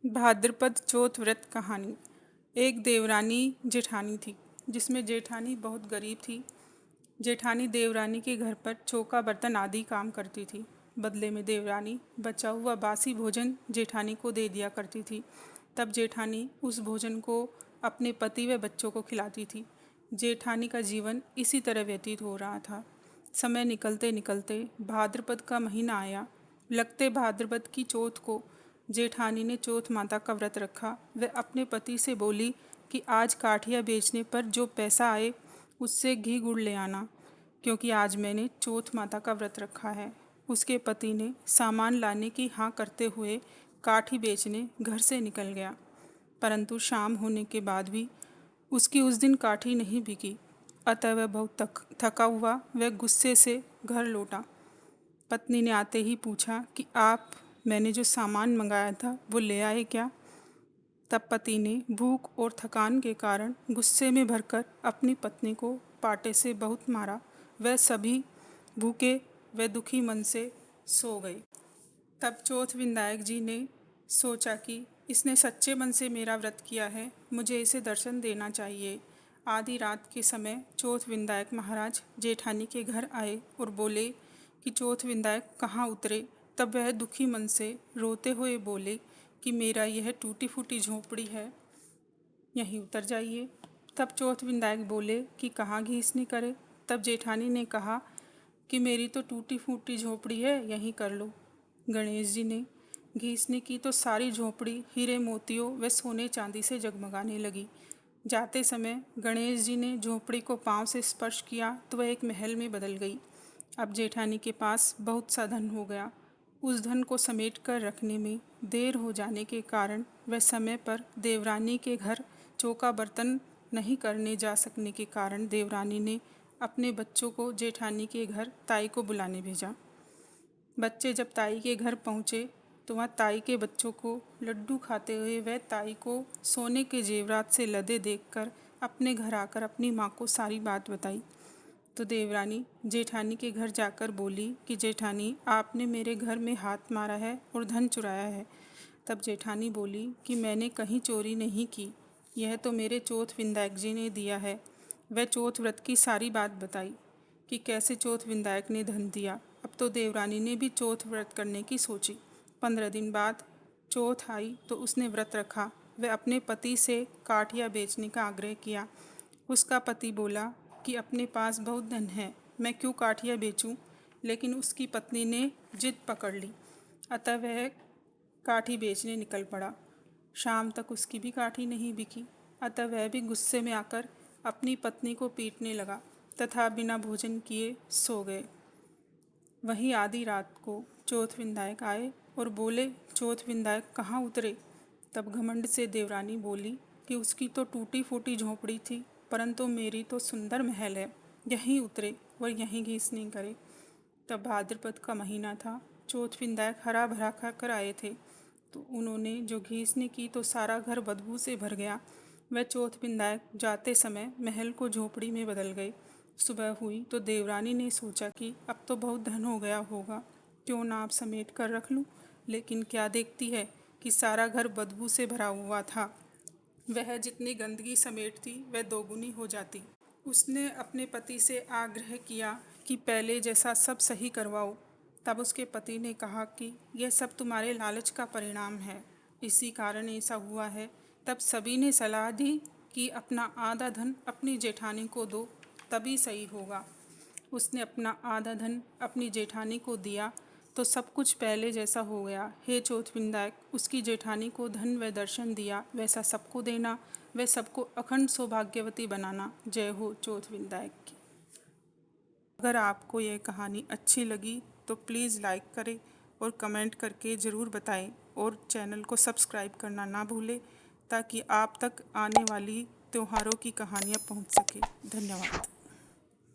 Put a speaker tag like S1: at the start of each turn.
S1: भाद्रपद चौथ व्रत कहानी। एक देवरानी जेठानी थी, जिसमें जेठानी बहुत गरीब थी। जेठानी देवरानी के घर पर चौका बर्तन आदि काम करती थी। बदले में देवरानी बचा हुआ बासी भोजन जेठानी को दे दिया करती थी। तब जेठानी उस भोजन को अपने पति व बच्चों को खिलाती थी। जेठानी का जीवन इसी तरह व्यतीत हो रहा था। समय निकलते निकलते भाद्रपद का महीना आया। लगते भाद्रपद की चौथ को जेठानी ने चौथ माता का व्रत रखा। वह अपने पति से बोली कि आज काठिया बेचने पर जो पैसा आए उससे घी गुड़ ले आना, क्योंकि आज मैंने चौथ माता का व्रत रखा है। उसके पति ने सामान लाने की हाँ करते हुए काठी बेचने घर से निकल गया, परंतु शाम होने के बाद भी उसकी उस दिन काठी नहीं बिकी। अतः वह बहुत थका हुआ वह गुस्से से घर लौटा। पत्नी ने आते ही पूछा कि आप मैंने जो सामान मंगाया था वो ले आए क्या? तब पति ने भूख और थकान के कारण गुस्से में भरकर अपनी पत्नी को पाटे से बहुत मारा। वह सभी भूखे व दुखी मन से सो गई। तब चौथ विंदायक जी ने सोचा कि इसने सच्चे मन से मेरा व्रत किया है, मुझे इसे दर्शन देना चाहिए। आधी रात के समय चौथ विंदायक महाराज जेठानी के घर आए और बोले कि चौथ विंदायक कहाँ उतरे? तब वह दुखी मन से रोते हुए बोले कि मेरा यह टूटी फूटी झोंपड़ी है, यहीं उतर जाइए। तब चौथ विंदायक बोले कि कहाँ घीसनी करे? तब जेठानी ने कहा कि मेरी तो टूटी फूटी झोंपड़ी है, यहीं कर लो। गणेश जी ने घीसनी की तो सारी झोंपड़ी हीरे मोतियों व सोने चांदी से जगमगाने लगी। जाते समय गणेश जी ने झोंपड़ी को पांव से स्पर्श किया तो वह एक महल में बदल गई। अब जेठानी के पास बहुत सा धन हो गया। उस धन को समेट कर रखने में देर हो जाने के कारण वह समय पर देवरानी के घर चौका बर्तन नहीं करने जा सकने के कारण देवरानी ने अपने बच्चों को जेठानी के घर ताई को बुलाने भेजा। बच्चे जब ताई के घर पहुँचे तो वहाँ ताई के बच्चों को लड्डू खाते हुए वह ताई को सोने के जेवरात से लदे देखकर अपने घर आकर अपनी माँ को सारी बात बताई। तो देवरानी जेठानी के घर जाकर बोली कि जेठानी, आपने मेरे घर में हाथ मारा है और धन चुराया है। तब जेठानी बोली कि मैंने कहीं चोरी नहीं की, यह तो मेरे चौथ विंदायक जी ने दिया है। वह चौथ व्रत की सारी बात बताई कि कैसे चौथ विंदायक ने धन दिया। अब तो देवरानी ने भी चौथ व्रत करने की सोची। 15 दिन बाद चौथ आई तो उसने व्रत रखा। वह अपने पति से काठिया बेचने का आग्रह किया। उसका पति बोला कि अपने पास बहुत धन है, मैं क्यों काठिया बेचूं? लेकिन उसकी पत्नी ने जिद पकड़ ली, अतः वह काठी बेचने निकल पड़ा। शाम तक उसकी भी काठी नहीं बिकी, अतः वह भी गुस्से में आकर अपनी पत्नी को पीटने लगा तथा बिना भोजन किए सो गए। वहीं आधी रात को चौथ विंदायक आए और बोले, चौथ विंदायक कहाँ उतरे? तब घमंड से देवरानी बोली कि उसकी तो टूटी फूटी झोंपड़ी थी, परंतु मेरी तो सुंदर महल है, यहीं उतरे और यहीं घीसनी करे। तब भाद्रपद का महीना था। चौथ विंदायक हरा भरा खाकर आए थे, तो उन्होंने जो घीसनी की तो सारा घर बदबू से भर गया। वह चौथ विंदायक जाते समय महल को झोपड़ी में बदल गए। सुबह हुई तो देवरानी ने सोचा कि अब तो बहुत धन हो गया होगा, क्यों ना आप समेट कर रख लूँ। लेकिन क्या देखती है कि सारा घर बदबू से भरा हुआ था। वह जितनी गंदगी समेटती वह दोगुनी हो जाती। उसने अपने पति से आग्रह किया कि पहले जैसा सब सही करवाओ। तब उसके पति ने कहा कि यह सब तुम्हारे लालच का परिणाम है, इसी कारण ऐसा हुआ है। तब सभी ने सलाह दी कि अपना आधा धन अपनी जेठानी को दो, तभी सही होगा। उसने अपना आधा धन अपनी जेठानी को दिया तो सब कुछ पहले जैसा हो गया। हे चौथ विंदायक, उसकी जेठानी को धन व दर्शन दिया वैसा सबको देना, व सबको अखंड सौभाग्यवती बनाना। जय हो चौथ विंदायक की। अगर आपको यह कहानी अच्छी लगी तो प्लीज़ लाइक करें और कमेंट करके ज़रूर बताएं और चैनल को सब्सक्राइब करना ना भूलें, ताकि आप तक आने वाली त्योहारों की कहानियाँ पहुँच सके। धन्यवाद।